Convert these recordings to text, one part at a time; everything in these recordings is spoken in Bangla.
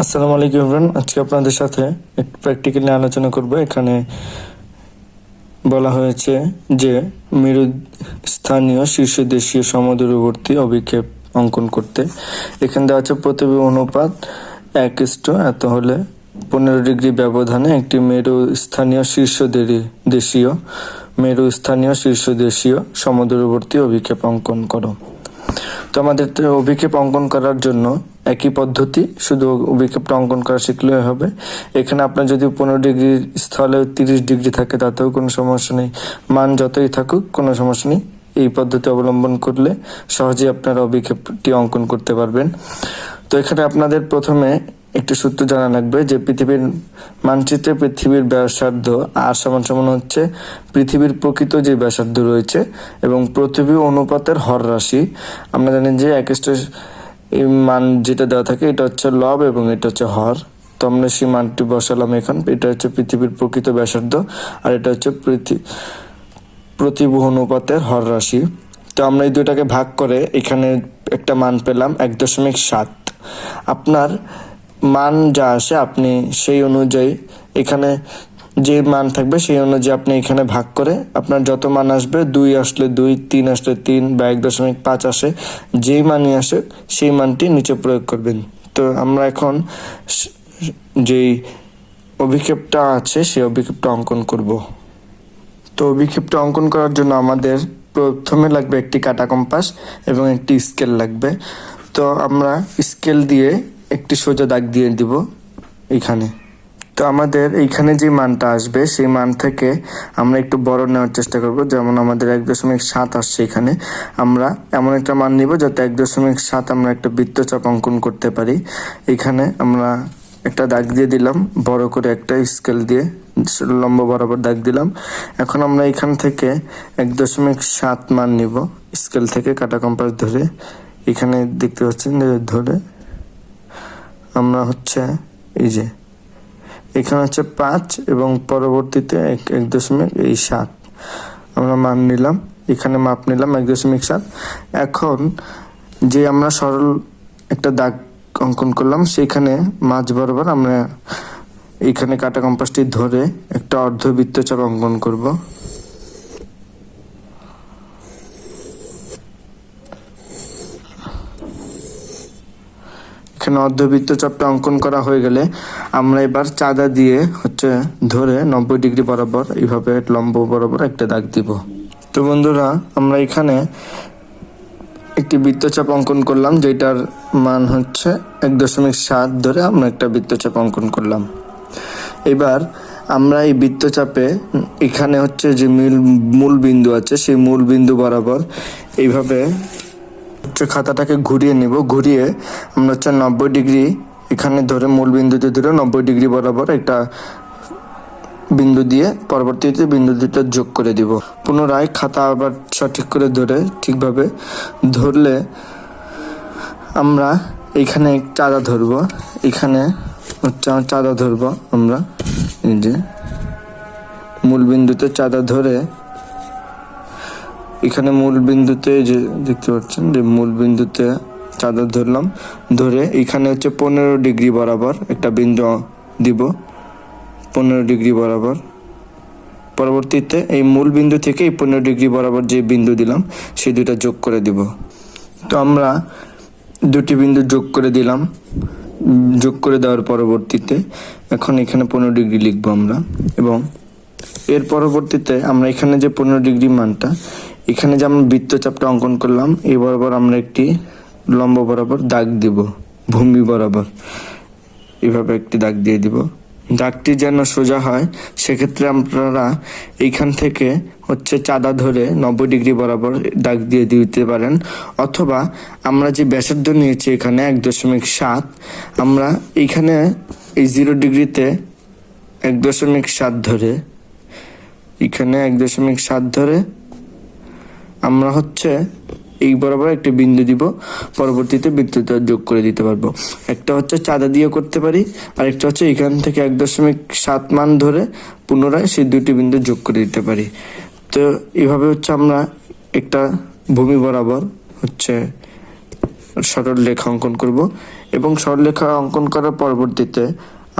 আসসালামু আলাইকুম এভরিওয়ান। আজকে আপনাদের সাথে একটু প্র্যাকটিক্যাল নিয়ে আলোচনা করব। এখানে বলা হয়েছে যে মেরু স্থানীয় শীর্ষ দেশীয় সমদূরবর্তী অভিক্ষেপ অঙ্কন করতে। এখানে দেওয়া আছে প্রতিবি অনুপাত 1:, এত হলে 15 ডিগ্রি ব্যবধানে একটি মেরু স্থানীয় শীর্ষ দেশীয় সমদূরবর্তী অভিক্ষেপ অঙ্কন করো। তো আমাদের অভিক্ষেপ অঙ্কন করার জন্য একই পদ্ধতি, শুধু অভিক্ষেপটা অঙ্কন করা শিখলেই হবে। এখানে আপনার যদি 15 ডিগ্রির স্থলে 30 ডিগ্রি থাকে তাতেও কোনো সমস্যা নেই, মান যতই থাকুক কোনো সমস্যা নেই। এই পদ্ধতি অবলম্বন করলে সহজেই আপনারা অভিক্ষেপটি অঙ্কন করতে পারবেন। তো এখানে আপনাদের প্রথমে একটি সূত্র জানা লাগবে যে পৃথিবীর মানচিত্রে পৃথিবীর ব্যাসার্ধ আর সমান সমান হচ্ছে পৃথিবীর প্রকৃত যে ব্যাসার্ধ রয়েছে এবং পৃথিবী অনুপাতের হর রাশি। আমরা জানি যে 1:, এই মান যেটা দেওয়া থাকে এটা হচ্ছে লব এবং এটা হচ্ছে হর। তো আমরা সেই মানটি বসালাম। এখন এটা হচ্ছে পৃথিবীর প্রকৃত ব্যাসার্ধ আর এটা হচ্ছে পৃথিবী অনুপাতের হর রাশি। তো আমরা এই দুটাকে ভাগ করে এখানে একটা মান পেলাম 1.7। আপনার মান যা আসে আপনি সেই অনুযায়ী এখানে যে মান থাকবে সেই অনুযায়ী আপনি এখানে ভাগ করে আপনার যত মান আসবে, 2 আসলে 2, 3 আসলে 3 বা 1.5 আসে, যেই মানই আসে সেই মানটি নিচে প্রয়োগ করবেন। তো আমরা এখন যেই অভিক্ষেপটা আছে সেই অভিক্ষেপটা অঙ্কন করব। তো অভিক্ষেপটা অঙ্কন করার জন্য আমাদের প্রথমে লাগবে একটি কাঁটা কম্পাস এবং একটি স্কেল লাগবে। তো আমরা স্কেল দিয়ে একটি সোজা দাগ দিয়ে দিব এখানে। তো আমাদের এইখানে যে মানটা আসবে সেই মান থেকে আমরা একটু বড় নেওয়ার চেষ্টা করব। যেমন আমাদের 1.7 আসছে, এখানে আমরা এমন একটা মান নিব যাতে 1.7 আমরা একটা বৃত্তচাপ অঙ্কন করতে পারি। এখানে আমরা একটা দাগ দিয়ে দিলাম বড় করে, একটা স্কেল দিয়ে লম্ব বরাবর দাগ দিলাম। এখন আমরা এখান থেকে 1.7 মান নিব স্কেল থেকে কাঁটা কম্পাস ধরে। এখানে দেখতে পাচ্ছেন ধরে আমরা হচ্ছে এই যে এখানে হচ্ছে 5 এবং পরবর্তীতে 1.7 আমরা মান নিলাম, এখানে মাপ নিলাম 1.7। এখন যে আমরা সরল একটা দাগ অঙ্কন করলাম সেইখানে মাঝ বরাবর আমরা এখানে কাঁটা কম্পাসটি ধরে একটা অর্ধবৃত্তচাপ অঙ্কন করব। এখানে অর্ধবৃত্তচাপটা অঙ্কন করা হয়ে গেলে আমরা এবার চাঁদা দিয়ে হচ্ছে ধরে 90 ডিগ্রি বরাবর এইভাবে লম্ব বরাবর একটা দাগ দিব। তো বন্ধুরা, আমরা এখানে একটি বৃত্তচাপ অঙ্কন করলাম যেটার মান হচ্ছে 1.7 ধরে আমরা একটা বৃত্তচাপ অঙ্কন করলাম। এবার আমরা এই বৃত্তচাপে এখানে হচ্ছে যে মূল বিন্দু আছে সেই মূল বিন্দু বরাবর এইভাবে খাতাটাকে ঘুরিয়ে নিব। ঘুরিয়ে আমরা হচ্ছে 90 ডিগ্রি এখানে ধরে মূল বিন্দুতে ধরে 90 ডিগ্রি বরাবর একটা বিন্দু দিয়ে পরবর্তীতে বিন্দু দুটো যোগ করে দিব। পুনরায় খাতা আবার সঠিক করে ধরে ঠিকভাবে ধরলে আমরা এখানে চাঁদা ধরব। এখানে হচ্ছে চাঁদা ধরব আমরা এই যে মূল বিন্দুতে চাঁদা ধরে এখানে মূল বিন্দুতে যে দেখতে পাচ্ছেন যে মূল বিন্দুতে চাঁদা ধরলাম। ধরে এখানে হচ্ছে 15 ডিগ্রি বরাবর একটা বিন্দু দিব, 15 ডিগ্রি বরাবর। পরবর্তীতে এই মূল বিন্দু থেকে এই 15 ডিগ্রি বরাবর যে বিন্দু দিলাম সেই দুটা যোগ করে দিব। তো আমরা দুটি বিন্দু যোগ করে দিলাম। যোগ করে দেওয়ার পরবর্তীতে এখন এখানে 15 ডিগ্রি লিখবো আমরা, এবং এর পরবর্তীতে আমরা এখানে যে 15 ডিগ্রি মানটা এখানে যে আমরা বৃত্তচাপটা অঙ্কন করলাম এই বরাবর আমরা একটি লম্ব বরাবর দাগ দিব, ভূমি বরাবর এইভাবে একটি দাগ দিয়ে দিব। দাগটি যেন সোজা হয় সেক্ষেত্রে আপনারা এইখান থেকে হচ্ছে চাঁদা ধরে 90 ডিগ্রি বরাবর দাগ দিয়ে দিতে পারেন, অথবা আমরা যে ব্যাসার্ধ নিয়েছি এখানে 1.7 আমরা এইখানে এই 0 ডিগ্রিতে 1.7 ধরে এখানে 1.7 ধরে আমরা হচ্ছে এই বরাবর একটি বিন্দু দিব, পরবর্তীতে বৃত্তটা যোগ করে দিতে পারবো। একটা হচ্ছে চাঁদা দিয়ে করতে পারি, আর একটা হচ্ছে এখান থেকে 1.7 মান ধরে পুনরায় সেই দুটি বিন্দু যোগ করে দিতে পারি। তো এইভাবে হচ্ছে আমরা একটা ভূমি বরাবর হচ্ছে সরল রেখা অঙ্কন করব। এবং সরলরেখা অঙ্কন করার পরবর্তীতে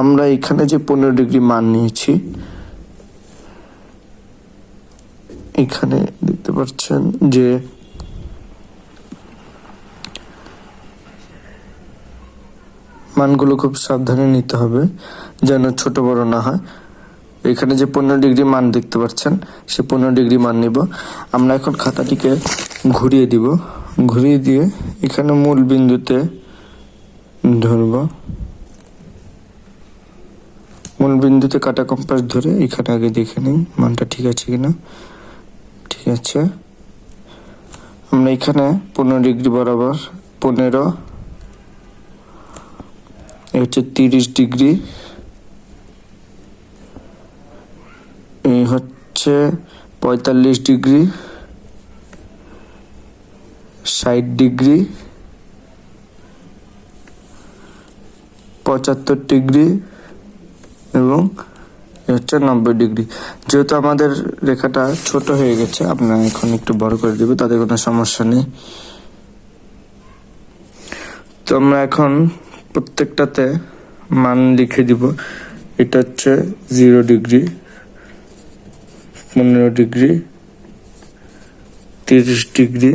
আমরা এখানে যে 15 ডিগ্রি মান নিয়েছি, এখানে দেখতে পাচ্ছেন যে মানগুলো খুব সাবধানে নিতে হবে যেন ছোট বড় না হয়। এখানে যে 15 ডিগ্রি মান দেখতে পাচ্ছেন, সে 15 ডিগ্রি মান নিব। আমরা এখন খাতাটিকে ঘুরিয়ে দিব, ঘুরিয়ে দিয়ে এখানে মূল বিন্দুতে ধরব। মূল বিন্দুতে কাটা কম্পাস ধরে এখানে আগে দেখে নিই মানটা ঠিক আছে কিনা। ঠিক আছে, আমরা এখানে 15 ডিগ্রি বরাবর 15, এই হচ্ছে 30 ডিগ্রি, এই হচ্ছে 45 ডিগ্রি, 60 ডিগ্রি, 75 ডিগ্রি এবং হচ্ছে 90 ডিগ্রি। যেহেতু আমাদের রেখাটা ছোট হয়ে গেছে, আপনারা এখন একটু বড় করে দেবে, তাদের কোনো সমস্যা নেই। তো আমরা এখন প্রত্যেকটাতে মান লিখে দিব। এটা হচ্ছে 0 degree, 15 degree, 30 degree,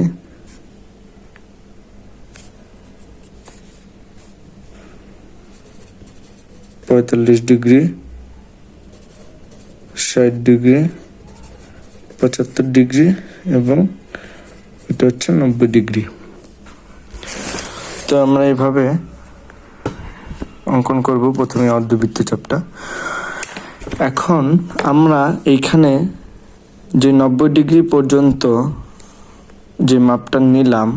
45 degree, 60 degree, 75 degree এবং এটা হচ্ছে 90 ডিগ্রি। তো আমরা এইভাবে অঙ্কন করব প্রথমে অর্ধবৃত্তচাপটা। এখন আমরা এইখানে যে 90 ডিগ্রি পর্যন্ত যে মাপটা নিলাম,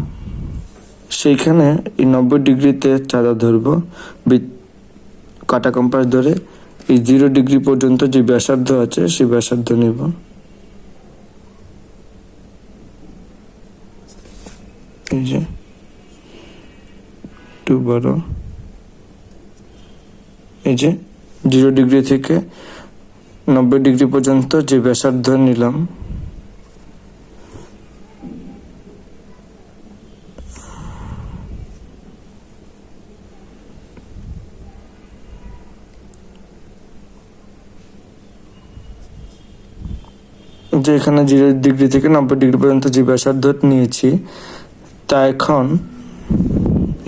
সেইখানে এই 90 ডিগ্রিতে চাঁদা ধরবো, কাটা কম্পাস ধরে এই 0 ডিগ্রি পর্যন্ত যে ব্যাসার্ধ আছে সেই ব্যাসার্ধ নিব। এই যে একটু বড়, এই যে 0 ডিগ্রি থেকে 90 ডিগ্রি পর্যন্ত যে ব্যাসার্ধ নিলাম, যে এখানে 0 ডিগ্রি থেকে 90 ডিগ্রি পর্যন্ত যে ব্যাসার্ধ নিয়েছি, তা এখন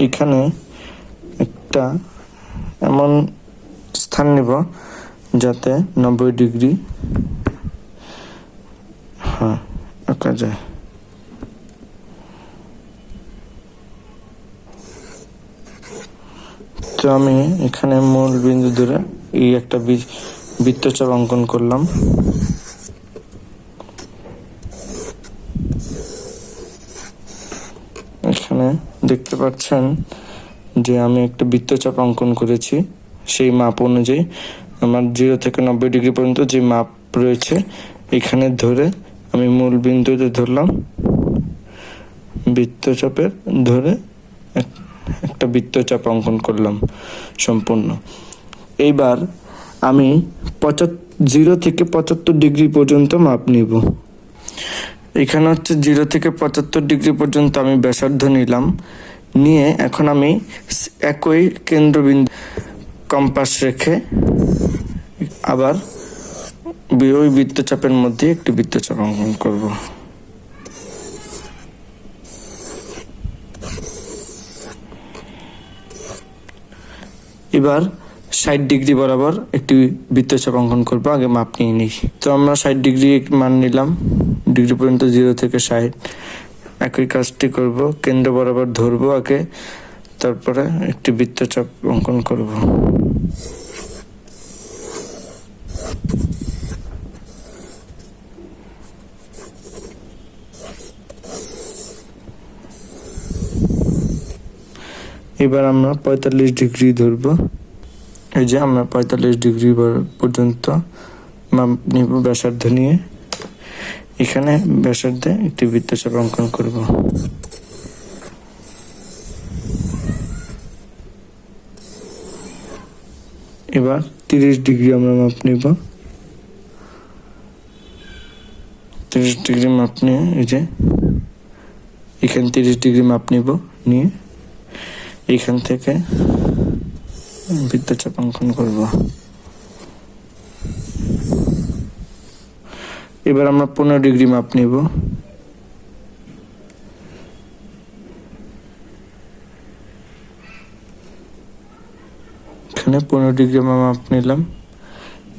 এখানে একটা এমন স্থান নিব যাতে 90 ডিগ্রি আঁকা যায়। তো আমি এখানে মূল বিন্দু ধরে এই একটা বৃত্তচাপ অঙ্কন করলাম। এখানে দেখতে পাচ্ছেন যে আমি একটা বৃত্তচাপ অঙ্কন করেছি। সেই মাপ অনুযায়ী আমার 0 থেকে 90 ডিগ্রি পর্যন্ত যে মাপ রয়েছে এখানে ধরে আমি মূল বিন্দুতে ধরলাম, বৃত্তচাপের ধরে একটা বৃত্তচাপ অঙ্কন করলাম সম্পূর্ণ। এইবার আমি 0 থেকে 75 ডিগ্রি পর্যন্ত মাপ নিব। এখানে হচ্ছে 0 থেকে 75 ডিগ্রি পর্যন্ত আমি ব্যাসার্ধ নিলাম, নিয়ে এখন আমি একই কেন্দ্রবিন্দু কম্পাস রেখে আবার ওই বৃত্তচাপের মধ্যে একটি বৃত্তচাপ অঙ্কন করব। এবার 60 ডিগ্রি বরাবর একটি বৃত্তচাপ অঙ্কন করবো। আগে মাপ নিয়ে নিই। তো আমরা 60 ডিগ্রি মান নিলাম, ডিগ্রি পর্যন্ত 0 থেকে 60। একই কাজটি করব, কেন্দ্র বরাবর ধরবো আগে, তারপরে একটি বৃত্তচাপ অঙ্কন করব। এবার আমরা 45 ডিগ্রি ধরবো। এই যে আমরা 45 ডিগ্রি পর্যন্ত মাপ নিব ব্যাসার্ধ নিয়ে। এখানে ব্যাসার্ধে একটি বৃত্তচাপ অঙ্কন করব। এবার 30 ডিগ্রি আমরা মাপ নিব। 30 ডিগ্রি মাপ নিয়ে এই যে এখানে 30 ডিগ্রি মাপ নিব, নিয়ে এইখান থেকে বৃত্তচাপ অঙ্কন করব। এবার আমরা 15 ডিগ্রি মাপ নিব। এখানে 15 ডিগ্রি মাপ নিলাম,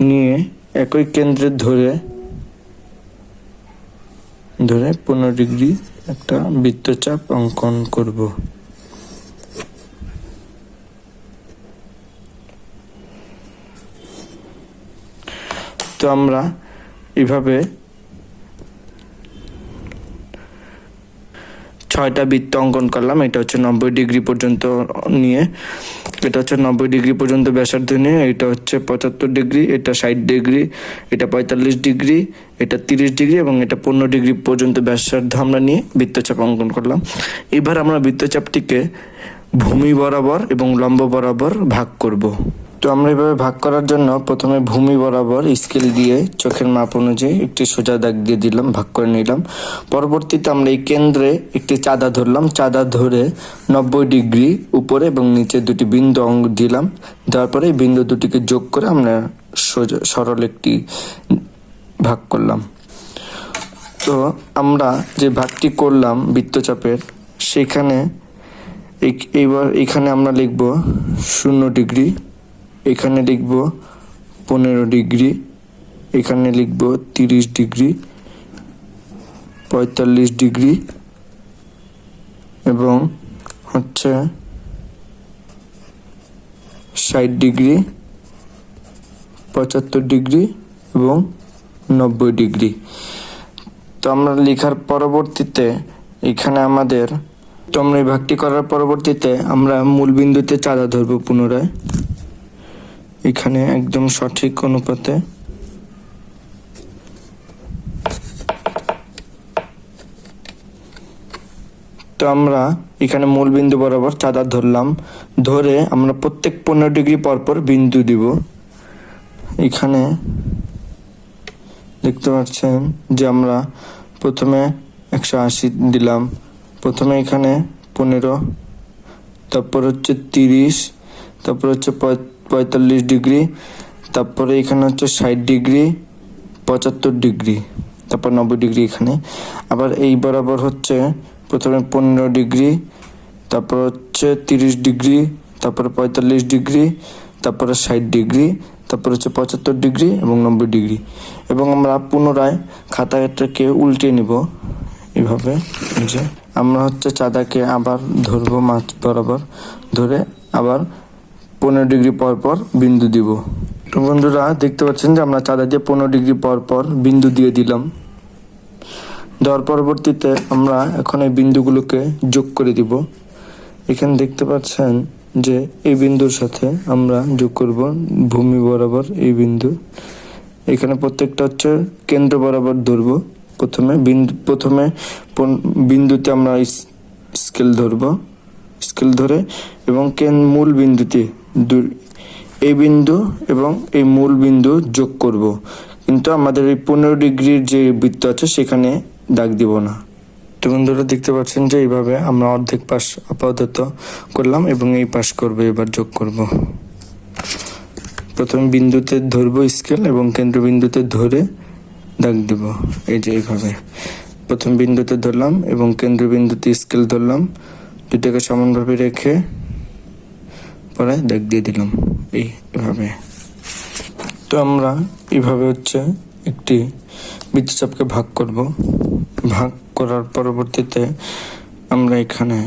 নিয়ে একই কেন্দ্রে ধরে 15 ডিগ্রি একটা বৃত্তচাপ অঙ্কন করব। তো আমরা এভাবে 6টা বৃত্ত অঙ্কন করলাম। এটা হচ্ছে 90 ডিগ্রি পর্যন্ত নিয়ে, এটা হচ্ছে 90 ডিগ্রি পর্যন্ত ব্যাসার্ধ নিয়ে, এটা হচ্ছে 75 ডিগ্রি, এটা 60 ডিগ্রি, এটা 45 ডিগ্রি, এটা 30 ডিগ্রি এবং এটা 15 ডিগ্রি পর্যন্ত ব্যাসার্ধ আমরা নিয়ে বৃত্তচাপ অঙ্কন করলাম। এবার আমরা বৃত্তচাপটিকে ভূমি বরাবর এবং লম্ব বরাবর ভাগ করব। তো আমরা এভাবে ভাগ করার জন্য প্রথমে ভূমি বরাবর স্কেল দিয়ে চোখের মাপ অনুযায়ী একটি সোজা দাগ দিয়ে দিলাম, ভাগ করে নিলাম। পরবর্তীতে আমরা এই কেন্দ্রে একটি চাঁদা ধরলাম, চাঁদা ধরে 90 ডিগ্রি উপরে এবং নিচে দুটি বিন্দু দিলাম। দেওয়ার পরে এই বিন্দু দুটিকে যোগ করে আমরা সোজা সরল একটি ভাগ করলাম। তো আমরা যে ভাগটি করলাম বৃত্তচাপের, সেখানে এইবার এখানে আমরা লিখব 0 ডিগ্রি, এখানে লিখব 15 ডিগ্রি, এখানে লিখব 30 ডিগ্রি, 45 ডিগ্রি এবং হচ্ছে 60 ডিগ্রি, 75 ডিগ্রি এবং 90 ডিগ্রি। তো আমরা লেখার পরবর্তীতে এখানে আমরা এই ভাগটি করার পরবর্তীতে আমরা মূল বিন্দুতে চাঁদা ধরব পুনরায়, এখানে একদম সঠিক অনুপাতে। তো আমরা এখানে মূল বিন্দু বরাবর চাঁদা ধরলাম, ধরে আমরা প্রত্যেক 15 ডিগ্রি পরপর বিন্দু দিব। এখানে দেখতে পাচ্ছেন যে আমরা প্রথমে 180 দিলাম, প্রথমে এখানে 15, তারপর হচ্ছে 30, তারপর হচ্ছে 45 ডিগ্রি, তারপরে এখানে হচ্ছে 60 ডিগ্রি, 75 ডিগ্রি, তারপর 90 ডিগ্রি। এখানে আবার এই বরাবর হচ্ছে প্রথমে 15 ডিগ্রি, তারপর হচ্ছে 30 ডিগ্রি, তারপরে 45 ডিগ্রি, তারপরে 60 ডিগ্রি, তারপর হচ্ছে 75 ডিগ্রি এবং 90 ডিগ্রি। এবং আমরা পুনরায় খাতাটাকে উল্টে নিব এভাবে, যে আমরা হচ্ছে চাঁদাকে আবার ধরবো মাছ বরাবর, ধরে আবার 15 ডিগ্রি পর পর বিন্দু দিব। তো বন্ধুরা দেখতে পাচ্ছেন যে আমরা চাঁদা দিয়ে 15 ডিগ্রি পর পর বিন্দু দিয়ে দিলাম। দেওয়ার পরবর্তীতে আমরা এখন এই বিন্দুগুলোকে যোগ করে দিব। এখানে দেখতে পাচ্ছেন যে এই বিন্দুর সাথে আমরা যোগ করব ভূমি বরাবর এই বিন্দু। এখানে প্রত্যেকটা হচ্ছে কেন্দ্র বরাবর ধরবো। প্রথমে বিন্দুতে আমরা স্কেল ধরব, স্কেল ধরে এবং মূল বিন্দুতে এই বিন্দু এবং এই মূল বিন্দু যোগ করব, কিন্তু আমাদের এই 15 ডিগ্রির যে বৃত্ত আছে সেখানে দাগ দিব না। তো বন্ধুরা দেখতে পাচ্ছেন যে এইভাবে আমরা অর্ধেক পাশ আপাতত করলাম এবং এই পাশ করব, এবার যোগ করব। প্রথম বিন্দুতে ধরবো স্কেল এবং কেন্দ্রবিন্দুতে ধরে দাগ দিব। এই যে এইভাবে প্রথম বিন্দুতে ধরলাম এবং কেন্দ্রবিন্দুতে স্কেল ধরলাম, দুটাকে সমানভাবে রেখে পরে দাগ দিয়ে দিলাম এইভাবে। তো আমরা এইভাবে হচ্ছে একটি বৃত্তচাপকে ভাগ করব। ভাগ করার পরবর্তীতে আমরা এখানে,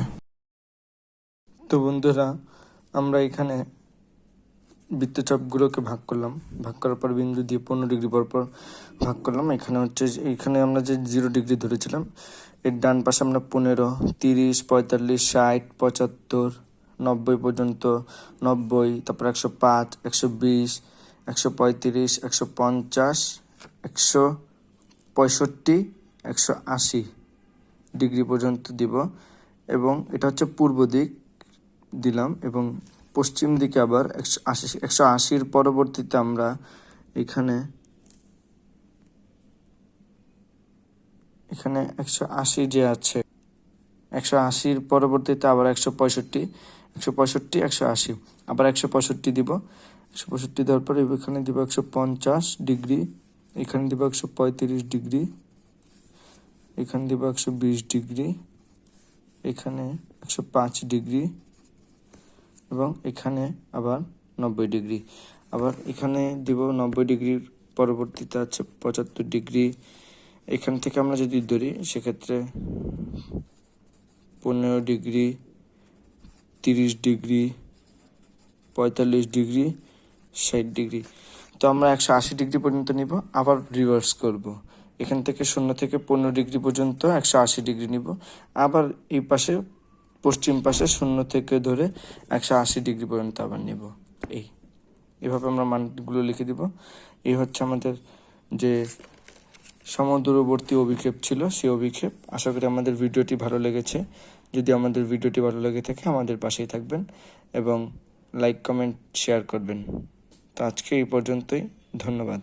তো বন্ধুরা আমরা এখানে বৃত্তচাপগুলোকে ভাগ করলাম, ভাগ করার পর বিন্দু দিয়ে 15 ডিগ্রি পর পর ভাগ করলাম। এখানে আমরা যে 0 ডিগ্রি ধরেছিলাম, এর ডান পাশে আমরা 15, 30, 45, 60, 75, 90 পর্যন্ত, 90, তারপর 105, 120, 135, 150, 165, 180 ডিগ্রি পর্যন্ত দিব। এবং এটা হচ্ছে পূর্ব দিক দিলাম এবং পশ্চিম দিকে আবার 180 পরবর্তীতে আমরা এখানে 180 যে আছে, 180 পরবর্তীতে আবার 165 165, 180, আবার 165 দিব। 165 দেওয়ার পরে এখানে দিব 150 ডিগ্রি, এখানে দিব 135 ডিগ্রি, এখানে দিব 120 ডিগ্রি, এখানে 105 ডিগ্রি এবং এখানে আবার 90 ডিগ্রি। আবার এখানে দিব 90 ডিগ্রির পরবর্তীতে আছে 75 ডিগ্রি। এখান থেকে আমরা যদি ধরি সেক্ষেত্রে 15 ডিগ্রি, 30 ডিগ্রি, 45 ডিগ্রি, 60 ডিগ্রি। তো আমরা 180 ডিগ্রি পর্যন্ত নিব, আবার রিভার্স করব। এখান থেকে 0 থেকে 15 ডিগ্রি পর্যন্ত 180 ডিগ্রি নিব, আবার এই পাশে পশ্চিম পাশে 0 থেকে ধরে 180 ডিগ্রি পর্যন্ত আবার নিব। এভাবে আমরা মানগুলো লিখে দিব। এই হচ্ছে আমাদের যে সমদূরবর্তী অভিক্ষেপ ছিল সেই অভিক্ষেপ। আশা করি আমাদের ভিডিওটি ভালো লেগেছে। যদি আমাদের ভিডিওটি ভালো লেগে থাকে আমাদের পাশেই থাকবেন এবং লাইক, কমেন্ট, শেয়ার করবেন। তো আজকে এই পর্যন্তই, ধন্যবাদ।